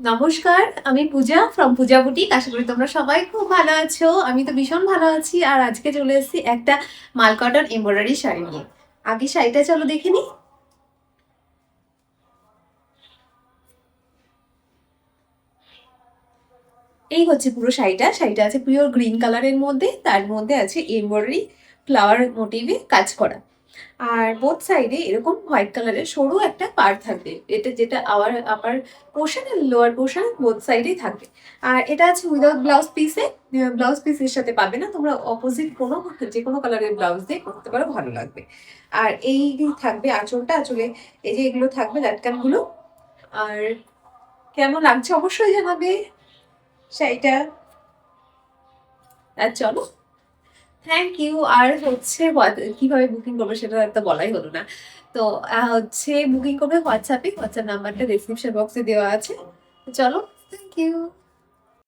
নমস্কার, আমি পূজা from Puja boutique. আশা করি তোমরা সবাই খুব ভালো আছো। আমি তো ভীষণ ভালো আছি। আর আজকে চলে এসেছি একটা মাল কটন এমব্রয়ডারি শাড়ি নিয়ে। আগে শাড়িটা চলো দেখে নিই। এই হচ্ছে পুরো শাড়িটা। শাড়িটা আছে পিওর গ্রিন কালারের মধ্যে, তার মধ্যে আছে এমব্রয়ডারি ফ্লাওয়ার মোটিভে কাজ করা। আর বোথ সাইডে এরকম হোয়াইট কালারের সরু একটা পাড় থাকবে, এটা যেটা আপার পোর্শন আর লোয়ার পোর্শন বোথ সাইডেই থাকবে। আর এটা আছে উইদাউট ব্লাউজ পিসে। ব্লাউজ পিসের সাথে পাবে না, তোমরা অপোজিট কোনো যে কোনো কালারের ব্লাউজ দিয়ে করতে পারো, ভালো লাগবে। আর এই থাকবে আঁচলটা, আঁচলে এই যে এগুলো থাকবে লাটকানগুলো। আর কেমন লাগছে অবশ্যই জানাবে শাড়িটা। আর চলো, থ্যাংক ইউ। আর হচ্ছে কিভাবে বুকিং করবে সেটা একটা বলাই হলো না। তো হচ্ছে বুকিং করবে হোয়াটসঅ্যাপে, হোয়াটসঅ্যাপ নাম্বারটা ডেসক্রিপশন বক্সে দেওয়া আছে। তো চলো, থ্যাংক ইউ।